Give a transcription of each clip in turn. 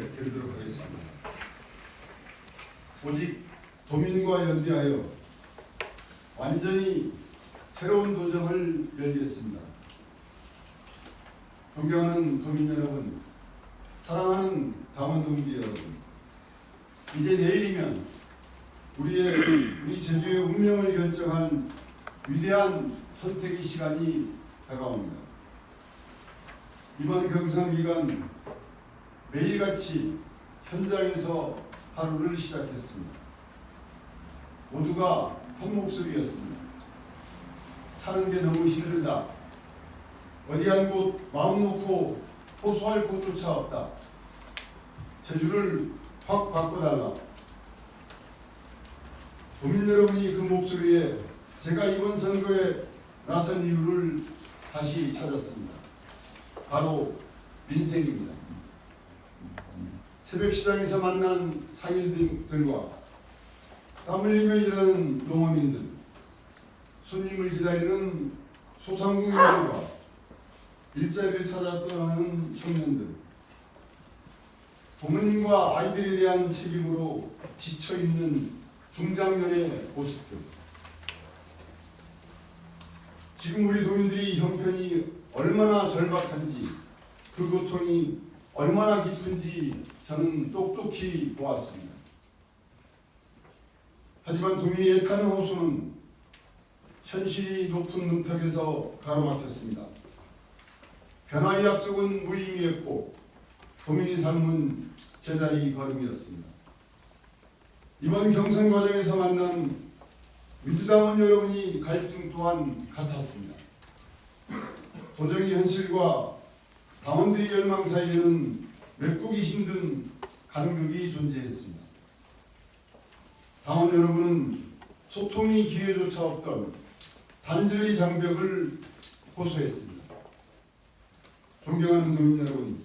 드리도록 하겠습니다. 오직 도민과 연대하여 완전히 새로운 도정을 열겠습니다. 존경하는 도민 여러분, 사랑하는 강원동지 여러분, 이제 내일이면 우리 제주의 운명을 결정한 위대한 선택의 시간이 다가옵니다. 이번 경선 기간 매일같이 현장에서 하루를 시작했습니다. 모두가 한 목소리였습니다. 사는 게 너무 힘들다. 어디 한 곳 마음 놓고 호소할 곳조차 없다. 제주를 확 바꿔달라. 도민 여러분이 그 목소리에 제가 이번 선거에 나선 이유를 다시 찾았습니다. 바로 민생입니다. 새벽 시장에서 만난 상인들과 땀 흘리며 일하는 농어민들, 손님을 기다리는 소상공인들과 일자리를 찾아 떠나는 청년들, 부모님과 아이들에 대한 책임으로 지쳐있는 중장년의 모습들, 지금 우리 도민들이 형편이 얼마나 절박한지, 그 고통이 얼마나 깊은지 저는 똑똑히 보았습니다. 하지만 도민이 애타는 호소는 현실이 높은 문턱에서 가로막혔습니다. 변화의 약속은 무의미했고 도민이 삶은 제자리 걸음이었습니다. 이번 경선 과정에서 만난 민주당원 여러분이 갈등 또한 같았습니다. 도정의 현실과 당원들의 열망 사이에는 메꾸기 힘든 간극이 존재했습니다. 당원 여러분은 소통의 기회조차 없던 단절의 장벽을 호소했습니다. 존경하는 도민 여러분,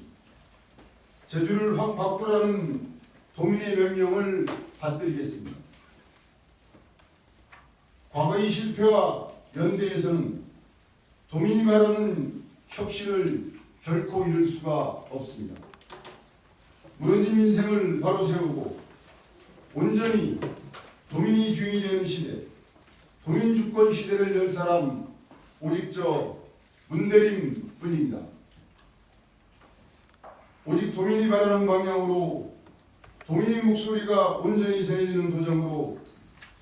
제주를 확 바꾸라는 도민의 명령을 받들겠습니다. 과거의 실패와 연대에서는 도민이 말하는 혁신을 결코 이룰 수가 없습니다. 무너진 민생을 바로 세우고 온전히 도민이 주인이 되는 시대, 도민주권 시대를 열 사람 오직 저 문대림 뿐입니다. 오직 도민이 바라는 방향으로 도민의 목소리가 온전히 전해지는 도정으로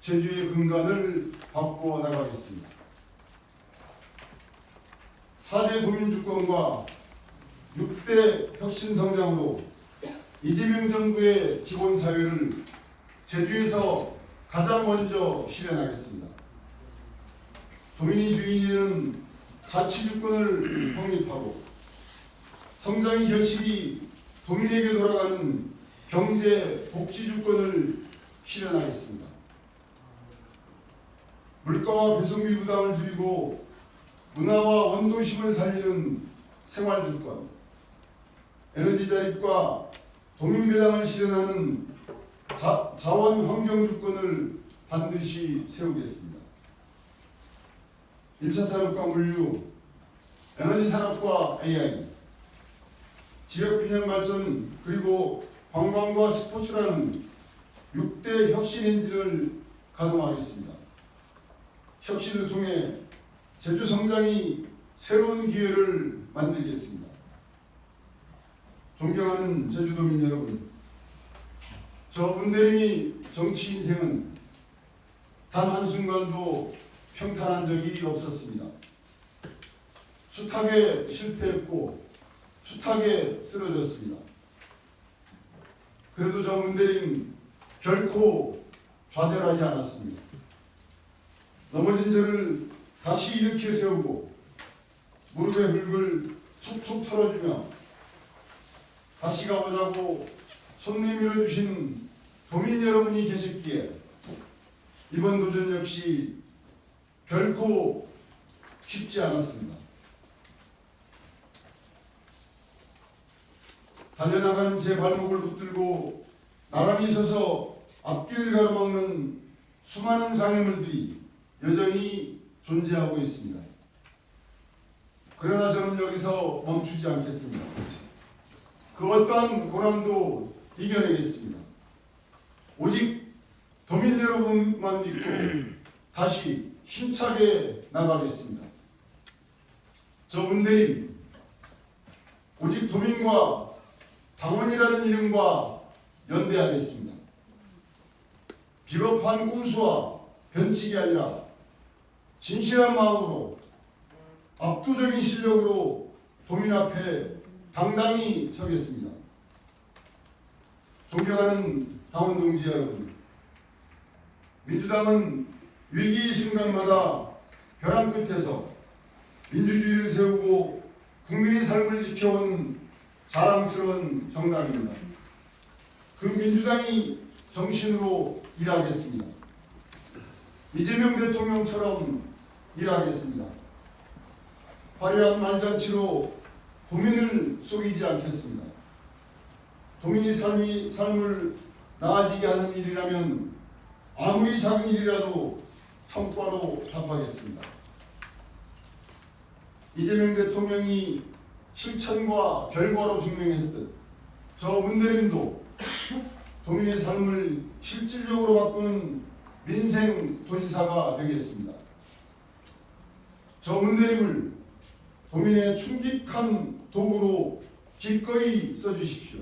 제주의 근간을 바꾸어 나가겠습니다. 4대 도민주권과 6대 혁신성장으로 이재명 정부의 기본사회를 제주에서 가장 먼저 실현하겠습니다. 도민이 주인이 되는 자치주권을 확립하고 성장의 결실이 도민에게 돌아가는 경제 복지주권을 실현하겠습니다. 물가와 배송비 부담을 줄이고 문화와 원도심을 살리는 생활주권, 에너지 자립과 도민배당을 실현하는 자원환경주권을 반드시 세우겠습니다. 1차 산업과 물류, 에너지 산업과 AI, 지역균형 발전 그리고 관광과 스포츠라는 6대 혁신 엔진을 가동하겠습니다. 혁신을 통해 제주 성장이 새로운 기회를 만들겠습니다. 존경하는 제주도민 여러분, 저 문대림이 정치 인생은 단 한순간도 평탄한 적이 없었습니다. 숱하게 실패했고 숱하게 쓰러졌습니다. 그래도 저 문대림 결코 좌절하지 않았습니다. 넘어진 저를 다시 일으켜 세우고 무릎의 흙을 툭툭 털어주며 다시 가보자고 손 내밀어 주신 도민 여러분이 계셨기에 이번 도전 역시 결코 쉽지 않았습니다. 달려나가는 제 발목을 붙들고 나란히 서서 앞길을 가로막는 수많은 장애물들이 여전히 존재하고 있습니다. 그러나 저는 여기서 멈추지 않겠습니다. 그 어떠한 고난도 이겨내겠습니다. 오직 도민 여러분만 믿고 다시 힘차게 나가겠습니다. 저 문대림 오직 도민과 당원이라는 이름과 연대하겠습니다. 비겁한 꼼수와 변칙이 아니라 진실한 마음으로 압도적인 실력으로 도민 앞에 당당히 서겠습니다. 존경하는 당원 동지 여러분, 민주당은 위기 순간마다 벼랑 끝에서 민주주의를 세우고 국민의 삶을 지켜온 자랑스러운 정당입니다. 그 민주당이 정신으로 일하겠습니다. 이재명 대통령처럼 일하겠습니다. 화려한 말잔치로 도민을 속이지 않겠습니다. 도민의 삶을 나아지게 하는 일이라면 아무리 작은 일이라도 성과로 답하겠습니다. 이재명 대통령이 실천과 결과로 증명했듯 저 문대림도 도민의 삶을 실질적으로 바꾸는 민생 도지사가 되겠습니다. 저 문대림을 도민의 충직한 도구로 기꺼이 써주십시오.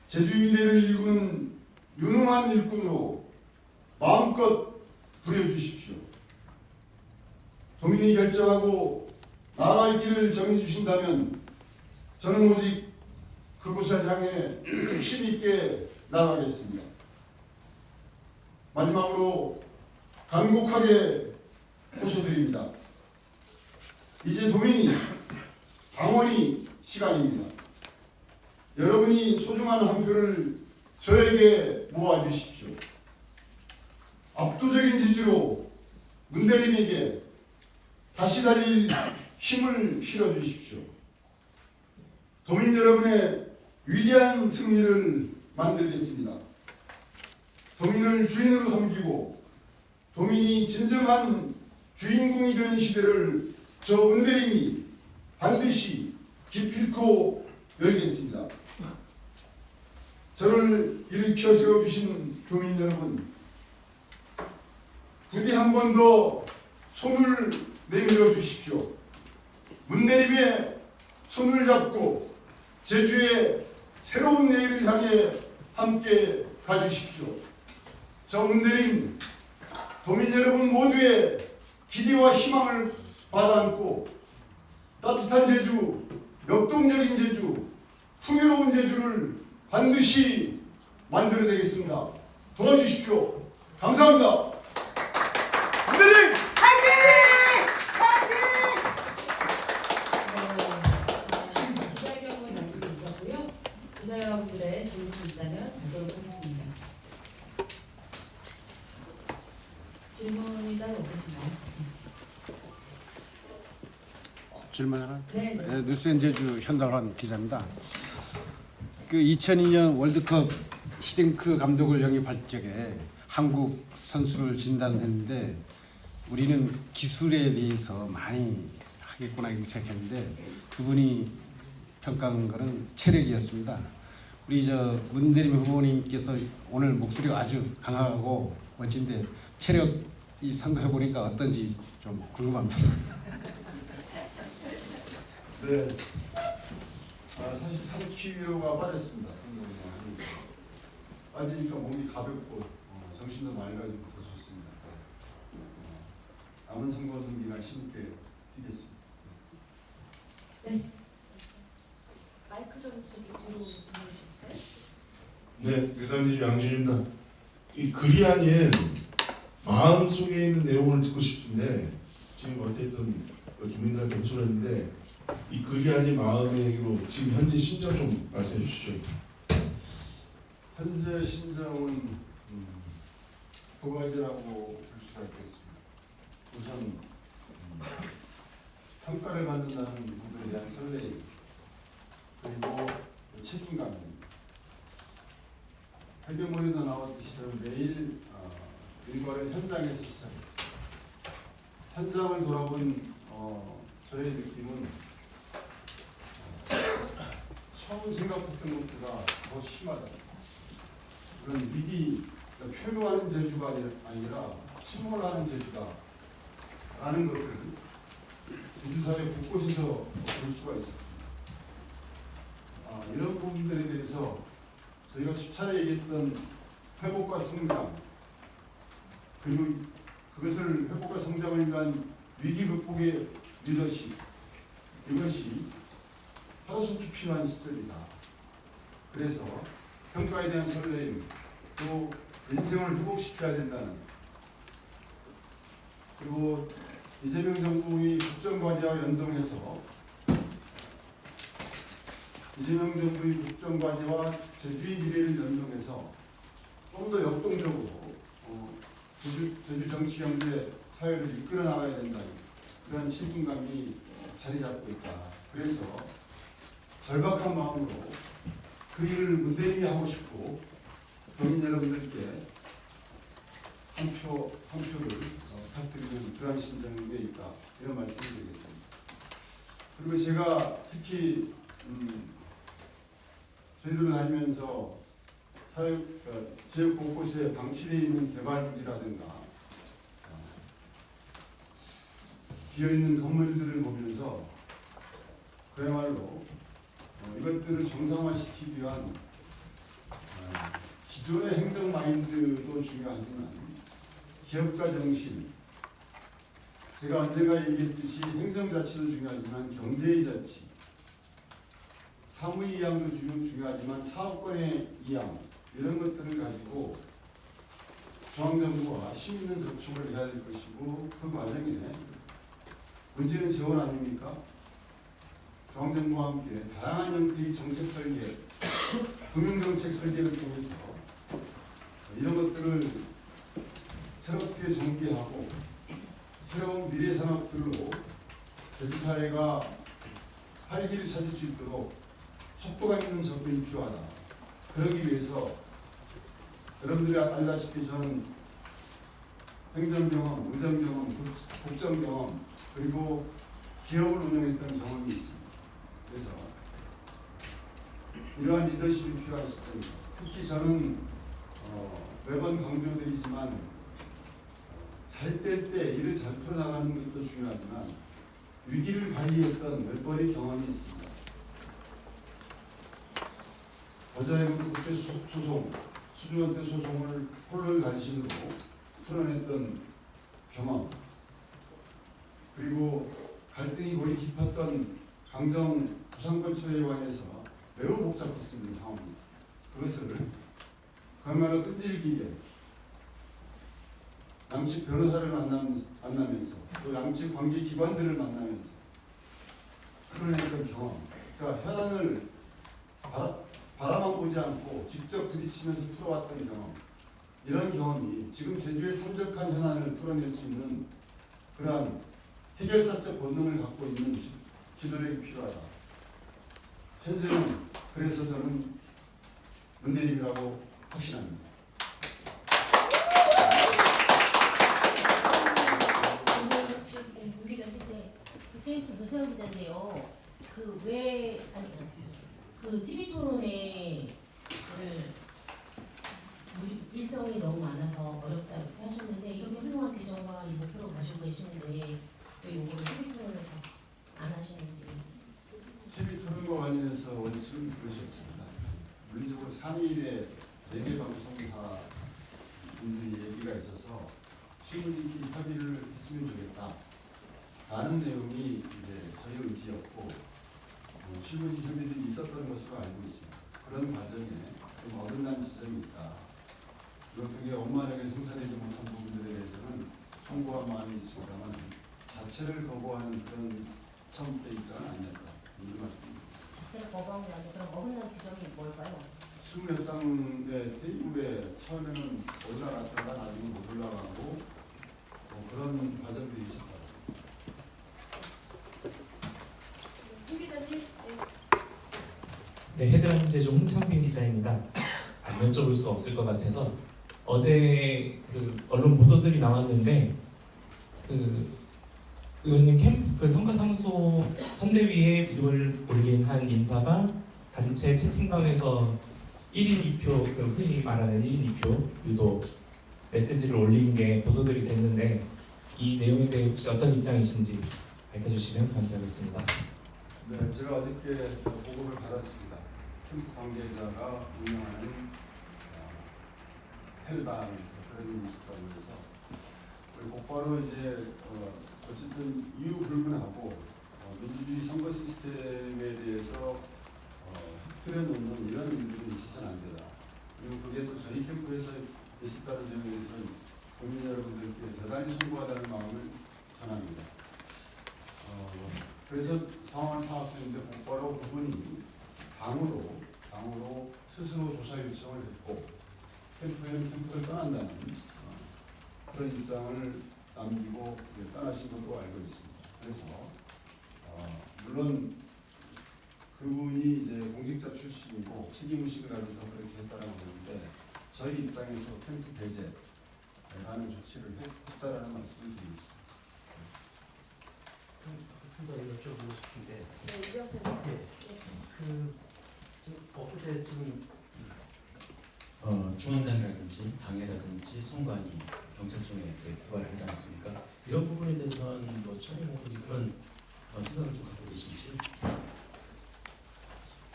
제주의 미래를 일구는 유능한 일꾼으로 마음껏 부려주십시오. 도민이 결정하고 나아갈 길을 정해주신다면 저는 오직 그곳을 향해 핵심 있게 나아가겠습니다. 마지막으로 간곡하게 호소드립니다. 이제 도민이, 당원이 시간입니다. 여러분이 소중한 한 표를 저에게 모아주십시오. 압도적인 지지로 문대림에게 다시 달릴 힘을 실어주십시오. 도민 여러분의 위대한 승리를 만들겠습니다. 도민을 주인으로 섬기고 도민이 진정한 주인공이 되는 시대를 저 문대림이 반드시 기필코 열겠습니다. 저를 일으켜 세워주신 도민 여러분, 부디 한 번 더 손을 내밀어 주십시오. 문대림의 손을 잡고 제주의 새로운 내일을 향해 함께 가주십시오. 저 문대림 도민 여러분 모두의 기대와 희망을 받아안고 따뜻한 제주, 역동적인 제주, 풍요로운 제주를 반드시 만들어내겠습니다. 도와주십시오. 감사합니다. 문대림! 기자회견을 남기고 있었고요. 기자 여러분들의 질문이 있다면 받도록 하겠습니다. 질문이 따로 없으신가요? 질문 하나? 네. 뉴스엔 제주 현달환 기자입니다. 그 2002년 월드컵 히딩크 감독을 영입할 적에 한국 선수를 진단했는데 우리는 기술에 대해서 많이 하겠구나 이렇게 생각했는데 그분이 평가한 것은 체력이었습니다. 우리 저 문대림 후보님께서 오늘 목소리가 아주 강하고 멋진데 체력 이 선거해 보니까 어떤지 좀 궁금합니다. 네, 사실 3kg가 빠졌습니다. 빠지니까 몸이 가볍고 정신도 맑아지고 더 좋습니다. 남은 선거 준비가 힘있게 뛰겠습니다. 네. 마이크 좀 뒤로 보내주실까요? 네, 일간지주 양준입니다. 이 글이 아닌 마음 속에 있는 내용을 듣고 싶은데 지금 어쨌든 주민들한테 호소를 했는데 이 글이 아닌 마음의 얘기로 지금 현재 심정 좀 말씀해 주시죠. 현재 심정은 두 가지라고 볼 수가 있겠습니다. 우선 평가를 받는다는 부분에 대한 설레임, 그리고 책임감입니다. 회견문에도 나왔듯이 저는 매일 일과를 현장에서 시작했습니다. 현장을 돌아본 저의 느낌은 처음 생각했던 것보다 더 심하다. 그런 위기, 표류하는 재주가 아니라 침몰하는 재주다 라는 것을 제주사회 곳곳에서 볼 수가 있었습니다. 이런 부분들에 대해서 저희가 수차례 얘기했던 회복과 성장, 그리고 그것을 회복과 성장을 위한 위기 극복의 리더십, 이것이 하루속히 필요한 시절이다. 그래서 평가에 대한 설레임, 또 인생을 회복시켜야 된다는, 그리고 이재명 정부의 국정과제와 연동해서 이재명 정부의 국정과제와 제주의 미래를 연동해서 좀 더 역동적으로 제주 정치, 경제, 사회를 이끌어 나가야 된다는 그런 책임감이 자리 잡고 있다. 그래서 절박한 마음으로 그 일을 무대히 하고 싶고 국민 여러분들께 한 표를 부탁드리는 그러한 심정에 있다. 이런 말씀을 드리겠습니다. 그리고 제가 특히 저희들 다니면서 지역 곳곳에 방치되어 있는 개발 부지라든가 비어있는 건물들을 보면서 그야말로 이것들을 정상화시키기 위한 기존의 행정 마인드도 중요하지만 기업가 정신, 제가 언젠가 얘기했듯이 행정자치도 중요하지만 경제의 자치, 사무의 이양도 중요하지만 사업권의 이양, 이런 것들을 가지고 중앙정부와 시민은 접촉을 해야 될 것이고, 그 과정에 문제는 재원 아닙니까? 중앙정부와 함께 다양한 형태의 정책 설계, 금융정책 설계를 통해서 이런 것들을 새롭게 전개하고 새로운 미래 산업들로 제주사회가 활기를 찾을 수 있도록 속도감 있는 접근이 필요하다. 그러기 위해서 여러분들이 알다시피 저는 행정경험, 의정경험, 국정경험, 그리고 기업을 운영했던 경험이 있습니다. 그래서 이러한 리더십이 필요한 시점입니다. 특히 저는 매번 강조드리지만 잘 뗄 때 일을 잘 풀어나가는 것도 중요하지만 위기를 관리했던 몇 번의 경험이 있습니다. 여자의무도 국제소송, 수주원대 소송을 홀로 단신으로 풀어냈던 경험, 그리고 갈등이 골이 깊었던 강정 부산권처에 관해서 매우 복잡했습니다. 상황이. 그것을 그야말로 끈질기게 양측 변호사를 만나면서 또 양측 관계기관들을 만나면서 풀어냈던 경험, 그러니까 현안을 바라만 보지 않고 직접 들이치면서 풀어왔던 경험, 이런 경험이 지금 제주의 산적한 현안을 풀어낼 수 있는 그러한 해결사적 본능을 갖고 있는 지도력이 필요하다. 현재는 그래서 저는 문대림이라고 확신합니다. 그때에서 노세영 기자인데요. 그 TV 토론에 일정이 너무 많아서 어렵다 이렇게 하셨는데, 이렇게 훌륭한 비전과 이 목표를 가지고 계시는데 왜 이거를 TV 토론을 안 하시는지. TV 토론과 관련해서 원칙은 그러셨습니다. 물리적으로 3일에 4개 방송사 분들이 얘기가 있어서 시민들끼리 협의를 했으면 좋겠다 라는 내용이 이제 저희 의지였고, 실무진 협의들이 있었던 것으로 알고 있습니다. 그런 과정에 좀 어긋난 지점이 있다. 그게 원만하게 성사되지 못한 부분들에 대해서는 송구한 마음이 있습니다만 자체를 거부하는 그런 처음부터 입장은 아니었다. 이런 말씀입니다. 자체를 거부한 게 아니라 그럼 어긋난 지점이 뭘까요? 실무협상의 테이블에 처음에는 올라갔다가 나중에 못 올라가고 그런 과정들이 있었다. 네, 헤드라인 제조 홍창빈 기자입니다. 안 여쭤볼 수가 없을 것 같아서 어제 그 언론 보도들이 나왔는데 그 의원님 캠프 그 선거사무소 선대위에 이름을 올린 한 인사가 단체 채팅방에서 1인 2표, 그 흔히 말하는 1인 2표 유도 메시지를 올린 게 보도들이 됐는데 이 내용에 대해 혹시 어떤 입장이신지 밝혀주시면 감사하겠습니다. 네, 제가 어저께 보고를 받았습니다. 캠프 관계자가 운영하는 헬방에서 그런 일이 있었다고 해서 우리 곧바로 이제 어쨌든 이유 불문하고 민주주의 선거 시스템에 대해서 흐트려 놓는 이런 일들이 있어서는 안 되다. 그리고 그게 또 저희 캠프에서 있었다는 점에 대해서 국민 여러분들께 대단히 송구하다는 마음을 전합니다. 그래서 상황을 파악했는데 곧바로 그분이 당으로 스스로 조사 요청을 했고 캠프를 떠난다는 그런 입장을 남기고 떠나신 것으로 알고 있습니다. 그래서 물론 그분이 이제 공직자 출신이고 책임의식을 가져서 그렇게 했다라고 하는데 저희 입장에서 캠프 배제라는 조치를 했다라는 말씀을 드리겠습니다. 좀더 여쭤보고 싶은데, 네, 이병철 선생님. 지금 엊그제 지금 중앙당이라든지 당이라든지 선관위 경찰청에 이제 고발을 하지 않습니까? 이런 부분에 대해서는 뭐 처리라든지 그런 생각을 좀 갖고 계신지?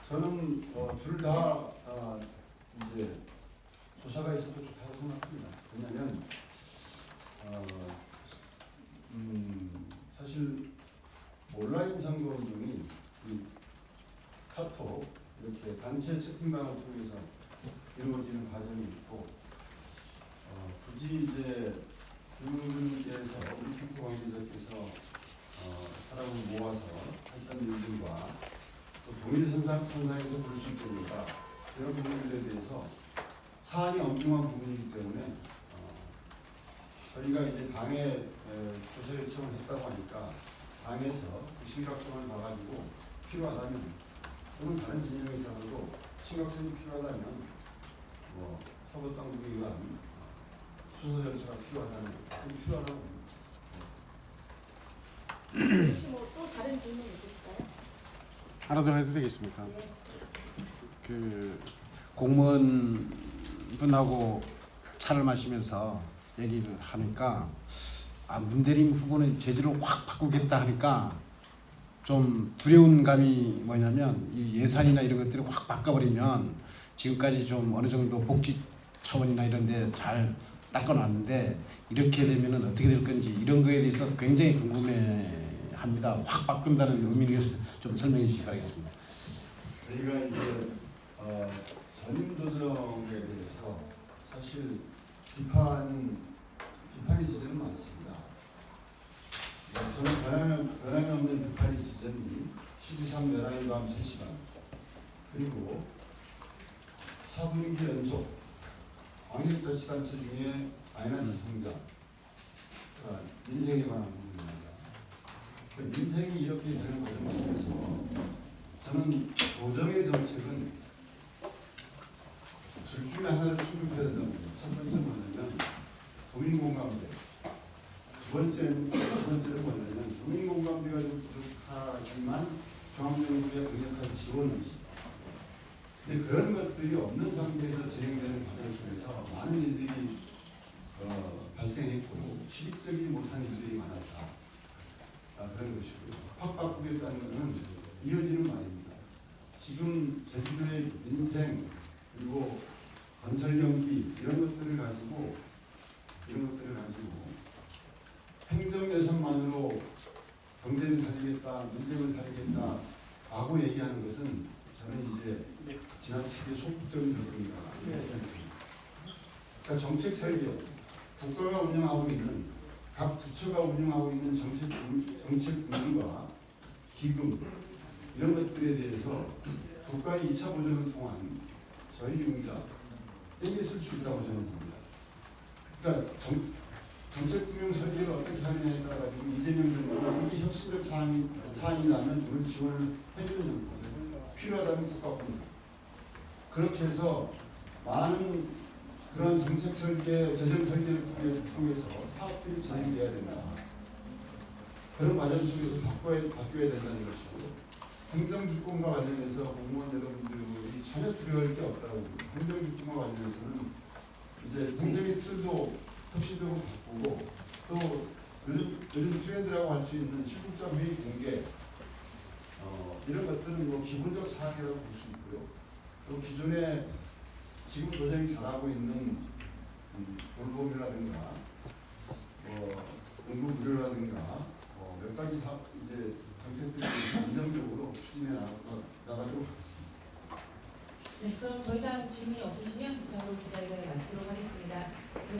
저는 둘 다 이제 조사가 있어도 좋다고 생각합니다. 왜냐하면 사실 온라인 선거운동이 이 카톡 이렇게 단체 채팅방을 통해서 이루어지는 과정이 있고 굳이 이제 그분께서 우리 캠프 관계자께서 사람을 모아서 했던 일들과 또 동일선상에서 볼 수 있으니까 이런 부분들에 대해서 사안이 엄중한 부분이기 때문에 저희가 이제 당에 조사 요청을 했다고 하니까 당에서 그 심각성을 봐가지고 필요하다면 또는 다른 진영에서도 심각성이 필요하다면 뭐 서부 당국에 의한 수사 절차가 필요하다고 봅니다. 혹시 뭐또 다른 질문 있으실까요? 하나 더 해도 되겠습니까? 네. 그 공무원 분하고 차를 마시면서 얘기를 하니까 문대림 후보는 제대로 확 바꾸겠다 하니까 좀 두려운 감이 뭐냐면 이 예산이나 이런 것들을 확 바꿔버리면 지금까지 좀 어느 정도 복지 차원이나 이런 데 잘 닦아놨는데 이렇게 되면은 어떻게 될 건지 이런 거에 대해서 굉장히 궁금해합니다. 확 바꾼다는 의미를 좀 설명해 주시기 바라겠습니다. 저희가 이제 전임 조정에 대해서 사실 비판의 지점은 많습니다. 저는 변함이 없는 비판의 지점이 12.3 11일 밤 3시간 그리고 4분기 연속 광역자치단체 중에 마이너스 성장 민생에 관한 부분입니다. 민생이 이렇게 되는 과정 속에서 저는 도정의 정책은 둘 중에 하나를 충족해야 된다고 봅니다. 첫 번째는 뭐냐면 도민공감대, 두 번째는 뭐냐면 도민공감대가 좀 부족하지만 중앙정부의 강력한 지원 의지. 근데 그런 것들이 없는 상태에서 진행되는 과정 속에서 많은 일들이 발생했고 실익적이지 못한 일들이 많았다. 그런 것이고요. 확 바꾸겠다는 것은 이어지는 말입니다. 지금 제주도의 민생 그리고 건설 연기 이런 것들을 가지고 행정 예산만으로 경제를 살리겠다, 민생을 살리겠다라고 얘기하는 것은 저는 이제 지나치게 소극적인 것입니다. 그러니까 정책 설계, 국가가 운영하고 있는 각 부처가 운영하고 있는 정책 운영과 기금 이런 것들에 대해서 국가의 2차 보전을 통한 저희 융자에게 쓸 수 있다고 저는 봅니다. 그러니까 정책금융 설계를 어떻게 하느냐에 따라 가지고 이재명 정부가 이게 혁신적 사안이라면 그걸 지원을 해주는 정부 필요하다면 국가입니다. 그렇게 해서 많은 그런 정책 설계, 재정 설계를 통해서 사업들이 진행돼야 된다. 그런 과정 속에서 바뀌어야 된다는 것이고 행정주권과 관련해서 공무원 여러분들이 전혀 두려워할 게 없다고 봅니다. 행정주권과 관련해서는 이제 행정의 틀도 혁신적으로 바꾸고 또 요즘 트렌드라고 할 수 있는 실국장 회의 공개 이런 것들은 뭐 기본적 사항이라고 볼 수 있고요. 또 기존에 지금 도저히 잘하고 있는 돌봄이라든가 응급의료라든가 몇 가지 이제 정책들이 안정적으로 추진해 나가도록 하겠습니다. 네, 그럼 더 이상 질문이 없으시면 이상으로 기자회견을 마치도록 하겠습니다.